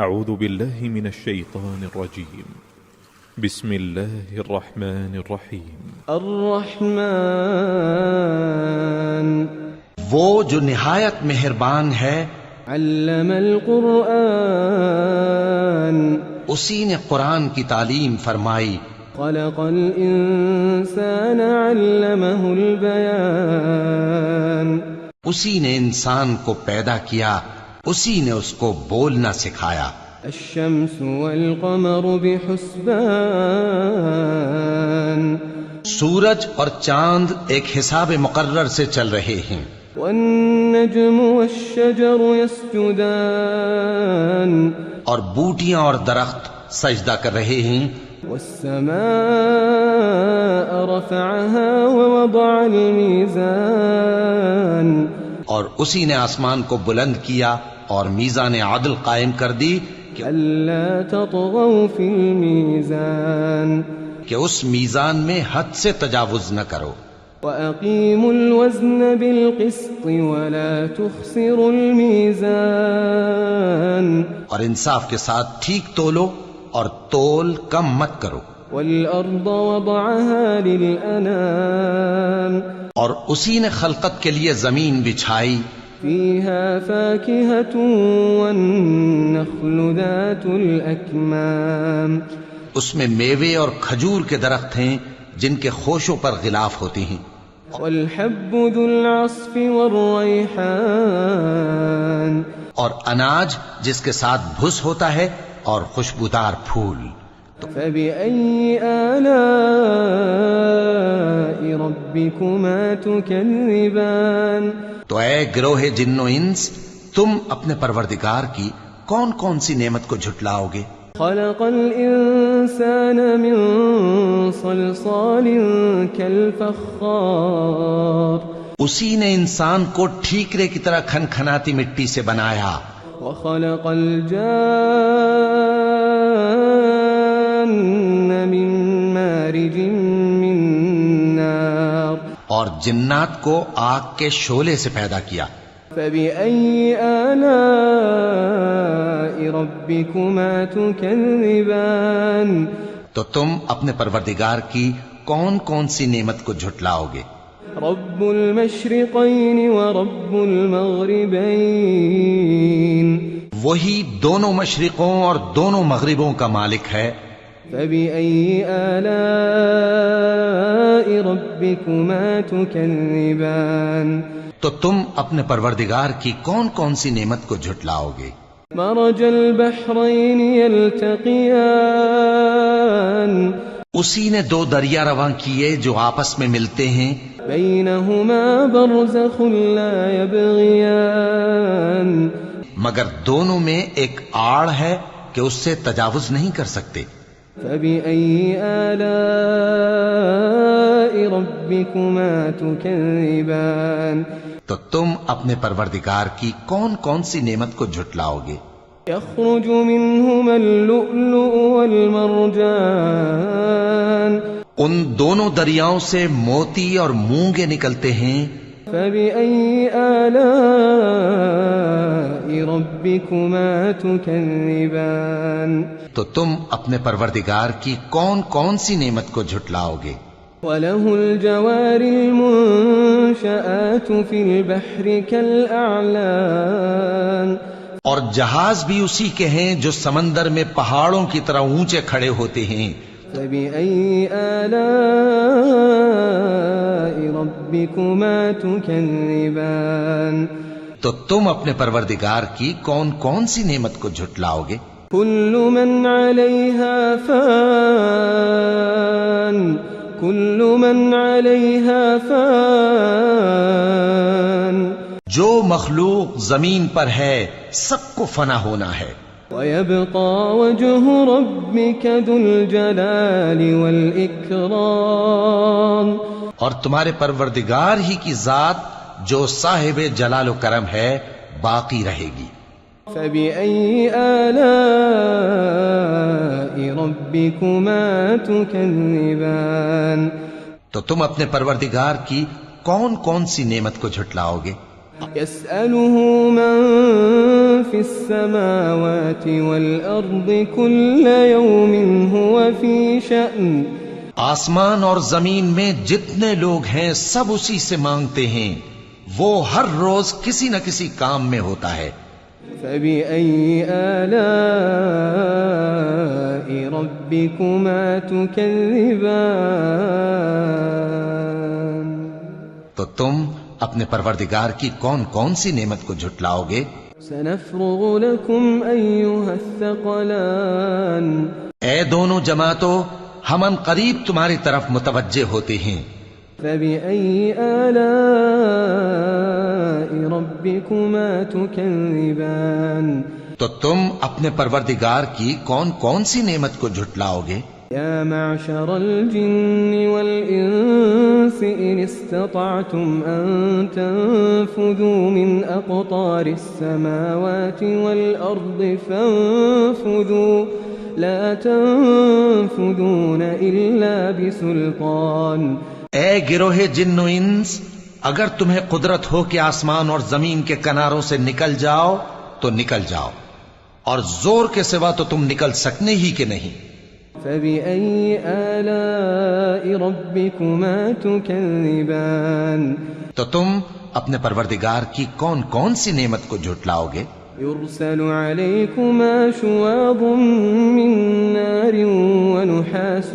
أعوذ بالله من الشيطان الرجيم. بسم الله الرحمن الرحيم. الرحمن وہ جو نہایت مہربان ہے. علم القرآن اسی نے قرآن کی تعلیم فرمائی. خلق الإنسان علمه البيان اسی نے انسان کو پیدا کیا، اسی نے اس کو بولنا سکھایا. الشمس والقمر بحسبان سورج اور چاند ایک حساب مقرر سے چل رہے ہیں. والنجم والشجر يسجدان اور بوٹیاں اور درخت سجدہ کر رہے ہیں. والسماء رفعها ووضع الميزان اور اسی نے آسمان کو بلند کیا اور میزان عدل قائم کر دی ألا تطغوا في الميزان کہ اس میزان میں حد سے تجاوز نہ کرو. وأقيموا الوزن بالقسط ولا تخسروا الميزان اور انصاف کے ساتھ ٹھیک تولو اور تول کم مت کرو. والأرض وضعها للأنام اور اسی نے خلقت کے لیے زمین بچھائی. فيها فاكهة والنخل ذات الأكمام اس میں میوے اور کھجور کے درخت ہیں جن کے خوشوں پر غلاف ہوتی ہیں. والحب ذو العصف والريحان اور اناج جس کے ساتھ بھس ہوتا ہے اور خوشبودار پھول. فبأي آلاء ربكما تكذبان تو اے گروہ جن و انس، تم اپنے پروردگار کی کون کون سی نعمت کو جھٹلاؤ گے؟ خلق الإنسان من صلصال كالفخار اسی نے انسان کو ٹھیکرے کی طرح کھنکھناتی مٹی سے بنایا. وخلق الجان من مارج من نار اور جنات کو آگ کے شعلے سے پیدا کیا. فبأي آلاء ربكما تكذبان تو تم اپنے پروردگار کی کون کون سی نعمت کو جھٹلاؤ گے؟ رب المشرقين ورب المغربين وہی دونوں مشرقوں اور دونوں مغربوں کا مالک ہے. فبأي آلاء ربكما تكذبان تو تم اپنے پروردگار کی کون کون سی نعمت کو جھٹلاؤ گے؟ مرج البحرين يلتقيان اسی نے دو دریا رواں کیے جو آپس میں ملتے ہیں. بينهما برزخ لا يبغيان مگر دونوں میں ایک آڑ ہے کہ اس سے تجاوز نہیں کر سکتے. فبأي آلاء ربكما تكذبان تو تم اپنے پروردگار کی کون کون سی نعمت کو جھٹلاؤ گے؟ يخرج منهما اللؤلؤ والمرجان ان دونوں دریاؤں سے موتی اور مونگے نکلتے ہیں. فبأي آلاء ربكما تكذبان تو تم اپنے پروردگار کی کون کون سی نعمت کو جھٹلاؤ گے؟ وله الجوار المنشآت في البحر كالأعلام اور جہاز بھی اسی کے ہیں جو سمندر میں پہاڑوں کی طرح اونچے کھڑے ہوتے ہیں. فبأي آلاء ربكما تكذبان تو تم اپنے پروردگار کی کون کون سی نعمت کو جھٹلاؤ گے؟ كل من عليها فان كل من عليها فان جو مخلوق زمین پر ہے سب کو فنا ہونا ہے. ويبقى وجه ربك ذو الجلال والإكرام اور تمہارے پروردگار ہی کی ذات جو صاحب جلال و کرم ہے باقی رہے گی. فبأي آلاء ربكما تكذبان تو تم اپنے پروردگار کی کون کون سی نعمت کو جھٹلاؤ گے؟ يسأله من في السماوات والأرض كل يوم هو في شأن آسمان اور زمین میں جتنے لوگ ہیں سب اسی سے مانگتے ہیں، وہ ہر روز کسی نہ کسی کام میں ہوتا ہے۔ فبأي آلاء ربكما تكذبان تو تم اپنے پروردگار کی کون کون سی نعمت کو جھٹلاؤ گے؟ سنفرغ لكم أيها الثقلان اے دونوں جماعتوں، ہم ان قریب تمہاری طرف متوجہ ہوتے ہیں۔ فبأي آلاء ربكما تكذبان تو تم اپنے پروردگار کی کون کون سی نعمت کو جھٹلاؤ گے؟ يا معشر الجن والإنس إن استطعتم أن تنفذوا من أقطار السماوات والأرض فانفذوا لا تنفذون إلا بسلطان۔ اے گروہ جن و انس، اگر تمہیں قدرت ہو کہ آسمان اور زمین کے کناروں سے نکل جاؤ تو نکل جاؤ، اور زور کے سوا تو تم نکل سکنے ہی کہ نہیں۔ فبأي آلاء ربكما تكذبان تو تم اپنے پروردگار کی کون کون سی نعمت کو جھٹلاؤ گے؟ يرسل عليكما شواظ من نار ونحاس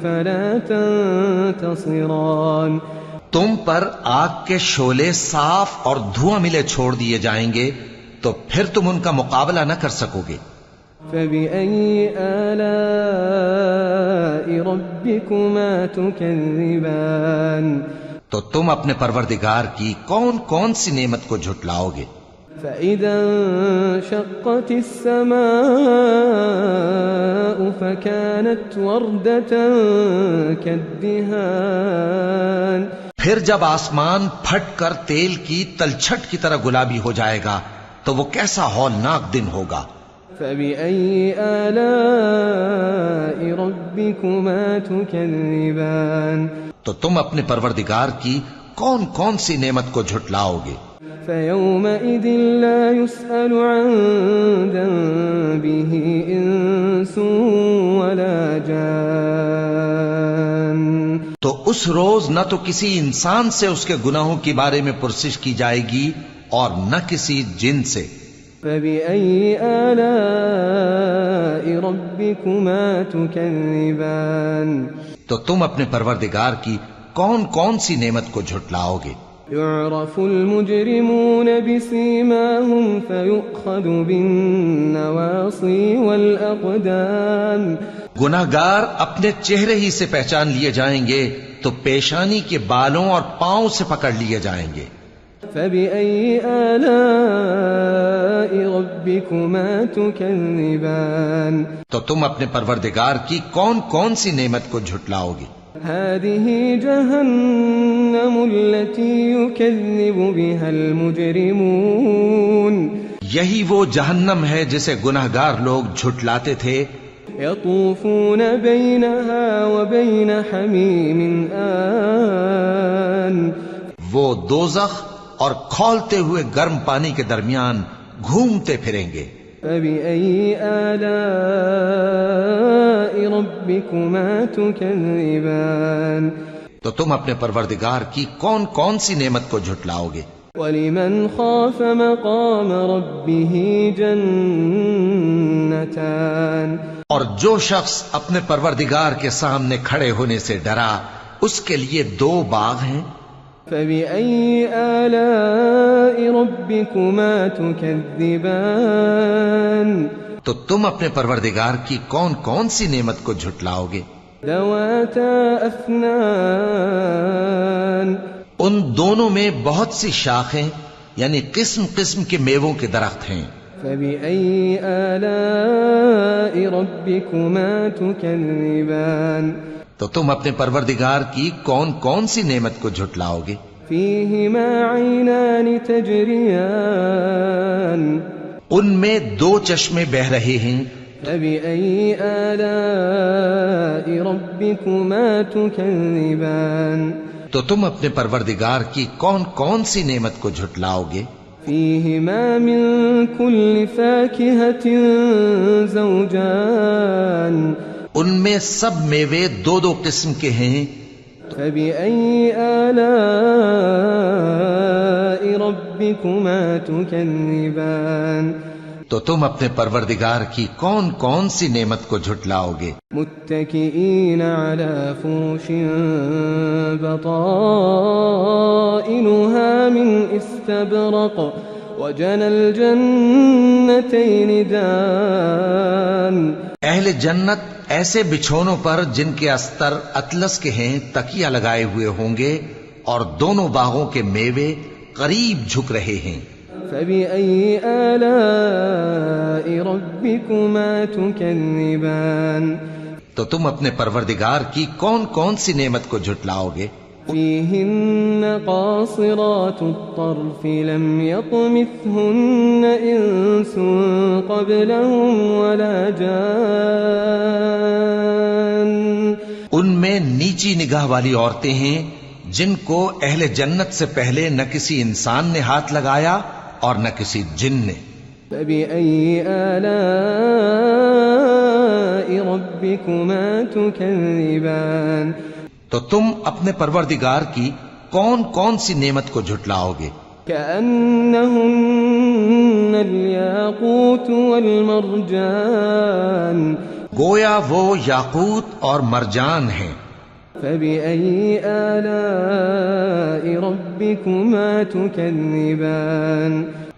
فلا تنتصران۔ تم پر آگ کے شعلے صاف اور دھواں ملے چھوڑ دیے جائیں گے تو پھر تم ان کا مقابلہ نہ کر سکو گے۔ فبأي آلاء ربكما تكذبان۔ تو تم اپنے پروردگار کی کون کون سی نعمت کو جھٹلاؤ گے؟ فإذا انشقت السماء فكانت وردة كالدهان۔ پھر جب آسمان پھٹ کر تیل کی تلچھٹ کی طرح گلابی ہو جائے گا تو وہ کیسا ہولناک دن ہوگا۔ فبأي آلاء ربكما تكذبان۔ تو تم اپنے پروردگار کی کون کون سی نعمت کو جھٹلاؤ گے؟ فيومئذ لا يسأل عن ذنبه إنس ولا جان۔ تو اس روز نہ تو کسی انسان سے اس کے گناہوں کے بارے میں پرسش کی جائے گی اور نہ کسی جن سے۔ فبأي آلاء ربكما تكذبان۔ تو تم اپنے پروردگار کی کون کون سی نعمت کو جھٹلاؤ گے؟ يعرف المجرمون بسيماهم فيؤخذ بالنواصي والأقدام۔ گناہگار اپنے چہرے ہی سے پہچان لیے جائیں گے تو پیشانی کے بالوں اور پاؤں سے پکڑ لیے جائیں گے۔ فبأي آلاء ربكما تكذبان۔ تو تم اپنے پروردگار کی کون کون سی نعمت کو جھٹلاؤ گے؟ هذه جهنم التي يكذب بها المجرمون۔ یہی وہ جہنم ہے جسے گناہگار لوگ جھٹلاتے تھے۔ يطوفون بينها وبين حميم آن۔ وہ دوزخ اور کھولتے ہوئے گرم پانی کے درمیان گھومتے پھریں گے۔ فبأي آلاء ربكما تكذبان۔ تو تم اپنے پروردگار کی کون کون سی نعمت کو جھٹلاؤ گے؟ ولمن خاف مقام ربه جنتان۔ اور جو شخص اپنے پروردگار کے سامنے کھڑے ہونے سے ڈرا اس کے لیے 2 باغ ہیں۔ فبأي آلاء ربكما تكذبان۔ تو تم اپنے پروردگار کی کون کون سی نعمت کو جھٹلاؤ گے؟ ذواتا أفنان۔ ان دونوں میں بہت سی شاخیں یعنی قسم قسم کے میووں کے درخت ہیں۔ فبأي آلاء ربكما تكذبان۔ تو تم اپنے پروردگار کی کون کون سی نعمت کو جھٹلاؤ گے؟ فيهما عينان تجريان۔ ان میں 2 چشمے بہ رہے ہیں۔ فبأي آلاء ربكما تكذبان۔ تو تم اپنے پروردگار کی کون کون سی نعمت کو جھٹلاؤ گے؟ فيهما من كل فاكهة زوجان ان میں سب میوے دو دو قسم کے ہیں، فبأي آلاء ربكما تكذبان تو تم اپنے پروردگار کی کون کون سی نعمت کو جھٹلاؤ گے؟ متكئين على فرش بطائنها من استبرق وجنى الجنتين دان اہل جنت ایسے بچھونوں پر جن کے استر اطلس کے ہیں تکیہ لگائے ہوئے ہوں گے، اور دونوں باغوں کے میوے قریب جھک رہے ہیں۔ فبأي آلاء ربكما تكذبان تو تم اپنے پروردگار کی کون کون سی نعمت کو جھٹلاؤ گے؟ فيهن قاصرات الطرف لم يطمثهن إنس قبلهم ولا جان ان میں نیچی نگاہ والی عورتیں ہیں جن کو اہل جنت سے پہلے نہ کسی انسان نے ہاتھ لگایا اور نہ کسی جن نے۔ فبأي آلاء ربكما تكذبان تو تم اپنے پروردگار کی کون کون سی نعمت کو جھٹلاؤ گے؟ كأنهن الياقوت والمرجان گویا وہ یاقوت اور مرجان ہیں۔ فبأي آلاء ربكما تكذبان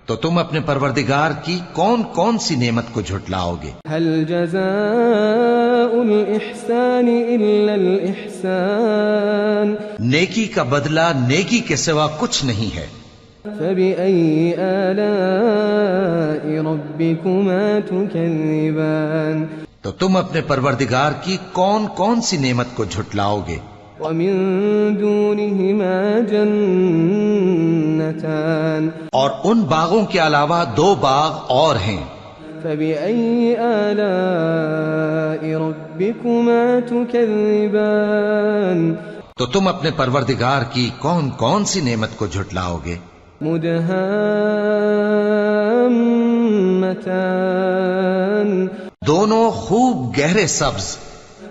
تو تم اپنے پروردگار کی کون کون سی نعمت کو جھٹلاؤ گے؟ هل جزاء الإحسان إلا الإحسان نیکی کا بدلہ نیکی کے سوا کچھ نہیں ہے۔ فبأي آلاء ربكما تكذبان تو تم اپنے پروردگار کی کون کون سی نعمت کو جھٹلاؤ گے؟ ومن دونهما جنتان اور ان باغوں کے علاوہ دو باغ اور ہیں۔ فبأي آلاء ربكما تكذبان تو تم اپنے پروردگار کی کون کون سی نعمت کو جھٹلاؤ گے؟ مدهامتان دونوں خوب گہرے سبز۔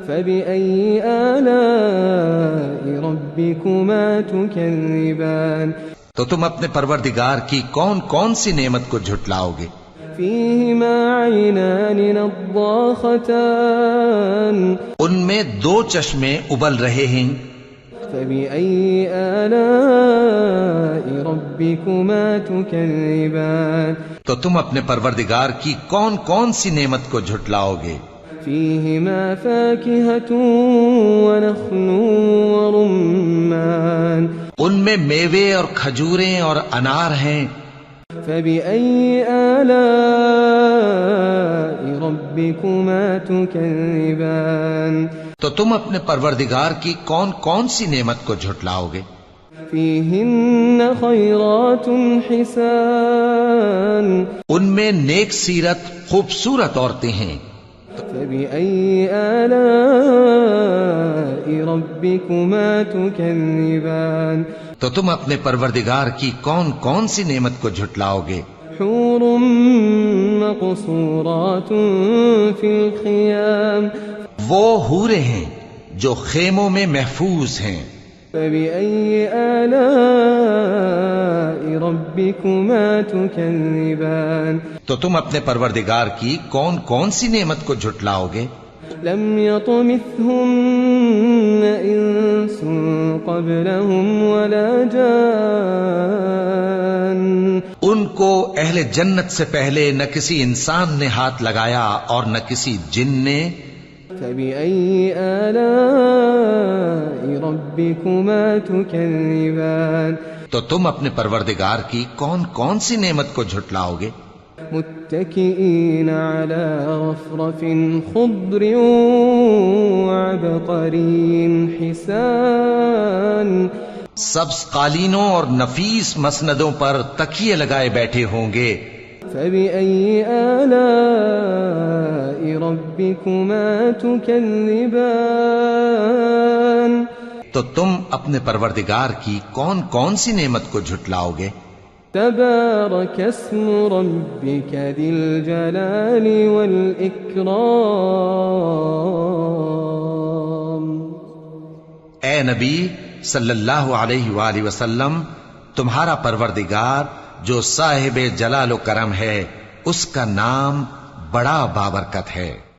فبأي آلاء ربكما تكذبان تو تم اپنے پروردگار کی کون کون سی نعمت کو جھٹلاؤ گے؟ فيهما عينان نضاختان ان میں دو چشمے ابل رہے ہیں۔ فبأي آلاء ربكما تكذبان تو تم اپنے پروردگار کی کون کون سی نعمت کو جھٹلاؤ گے؟ فيهما فاكهة ونخل ورمان ان میں میوے اور کھجوریں اور انار ہیں۔ فبأي آلاء ربكما تكذبان تو تم اپنے پروردگار کی کون کون سی نعمت کو جھٹلاؤ گے؟ فيهن خيرات حسان ان میں نیک سیرت خوبصورت عورتیں ہیں۔ فبأي آلاء ربكما تكذبان تو تم اپنے پروردگار کی کون کون سی نعمت کو جھٹلاؤ گے؟ حور مقصورات في الخيام وہ حوریں ہیں جو خیموں میں محفوظ ہیں۔ فبأي آلاء ربكما تكذبان تو تم اپنے پروردگار کی کون کون سی نعمت کو جھٹلاؤ گے؟ لم يطمثهن إنس قبلهم ولا جان ان کو اہل جنت سے پہلے نہ کسی انسان نے ہاتھ لگایا اور نہ کسی جن نے۔ فبأي آلاء ربكما تكذبان تو تم اپنے پروردگار کی کون کون سی نعمت کو جھٹلاؤ گے؟ متكئين على رفرف خضر وعبقري حسان سبز قالینوں اور نفیس مسندوں پر تکیے لگائے بیٹھے ہوں گے۔ فبأي آلاء ربكما تكذبان تو تم اپنے پروردگار کی کون کون سی نعمت کو جھٹلاؤ گے؟ تبارك اسم ربك ذي الجلال والإكرام. اے نبی صلی اللہ علیہ وآلہ وسلم، تمہارا پروردگار جو صاحب جلال و کرم ہے، اس کا نام بڑا بابرکت ہے.